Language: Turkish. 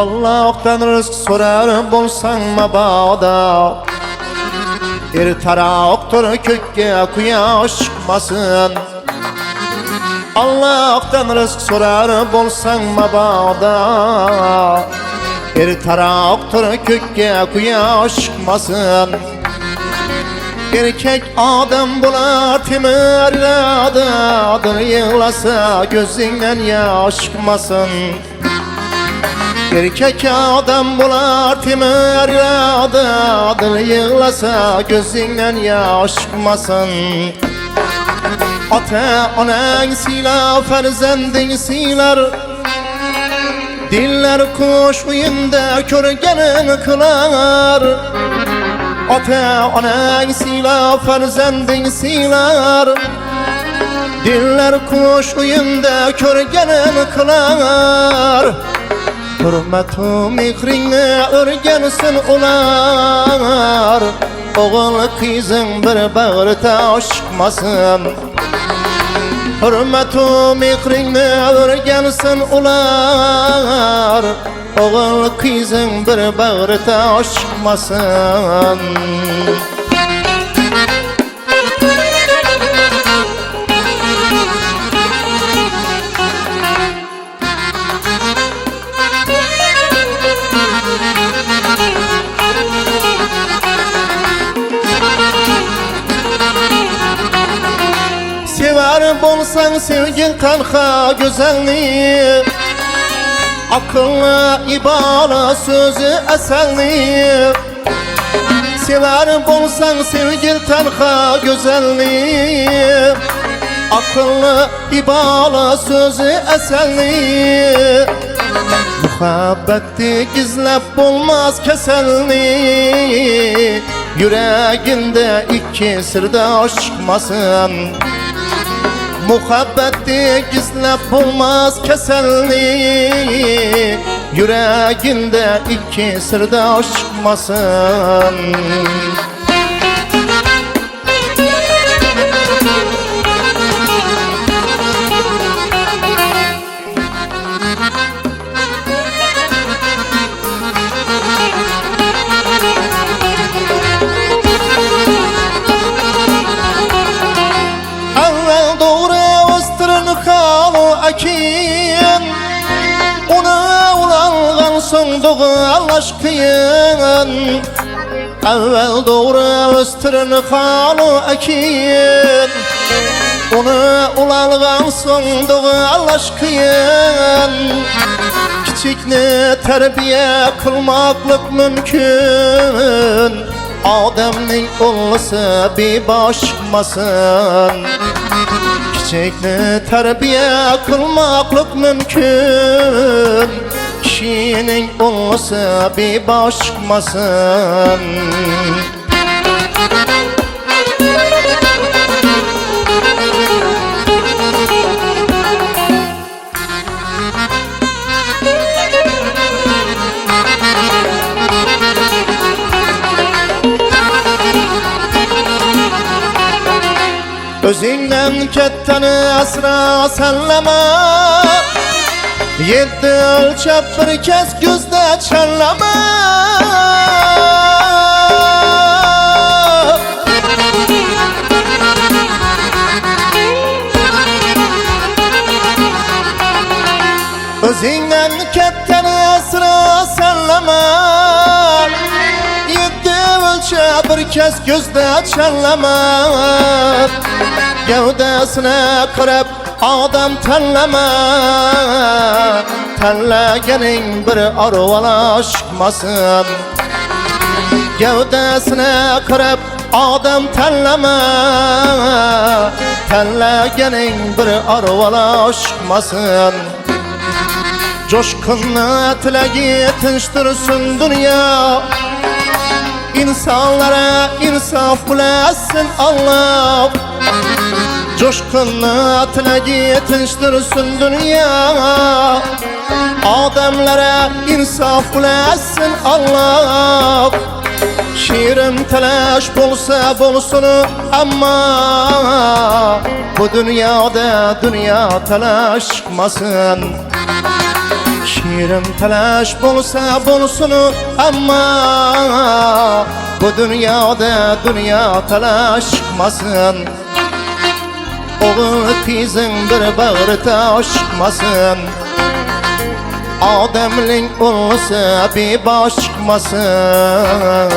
Allah'tan rızk sorar bolsan mabada, taraktor kökке kuyaş çıkmasın. Allah'tan rızk sorar bolsan mabada, taraktor kökke kuyaş çıkmasın. Erkek adam bular temerlada, adını yığlasa gözünden yaş çıkmasın. Erkek adam bular temerlada, adını yığlasa gözünden yaş çıkmasın. Ata anan silah, ferzendin siler, diller kuş uyunda körgenin kılar. Ata anan silah, ferzendin siler, diller kuş uyunda körgenin kılar. Hürmet-u mihrinle örgensin ular, oğul kızın bir bağırta aşkmasın. Hürmet-u mihrinle örgensin ular, oğul kızın bir bağırta aşkmasın. Sever bolsan sevgin tanha güzelliği, akıllı ibala sözü esenliği. Sever bolsan sevgin tanha güzelliği, akıllı ibala sözü esenliği. Muhabbeti gizlep bulmaz keselliği, yüreğinde iki sırdaş çıkmasın. Muhabbeti gizlep bulmaz keselliği, yüreğinde iki sırdaş çıkmasın. Ona ulangan sonduğu aşkın, evvel doğru östürün halı ekin. Ona ulangan sonduğu aşkın, kiçikni terbiye kılmaklık mümkün. Adem'nin oğlusu bir başkmasın. Kiçikni terbiye kılmaklık mümkün. Kişinin oğlusu bir başkmasın. Özünden ketteni asra sallama, yetti ölçep bir kez gözde çallama. Özünden ketteni asra sallama, yetti ölçep bir kez gözde çallama. Gövdesine kırıp adam telleme, tellegenin bir arvala çıkmasın. Gövdesine kırıp adam telleme, tellegenin bir arvala çıkmasın. Coşkunla tilegi tinçtirsin dünya, insanlara insaf bulasın Allah. Coşkunla tilegi tinçtirsin dünya, adamlara insaf bulasın Allah. Şiirim telaş bolsa bolsun ama bu dünyada dünya telaş çıkmasın. Şirin talaş bolsa bolsunu ama bu dünyada dünya talaş çıkmasın. Oğul kızın bir bağrı taş çıkmasın. Ademling olsa bir baş çıkmasın.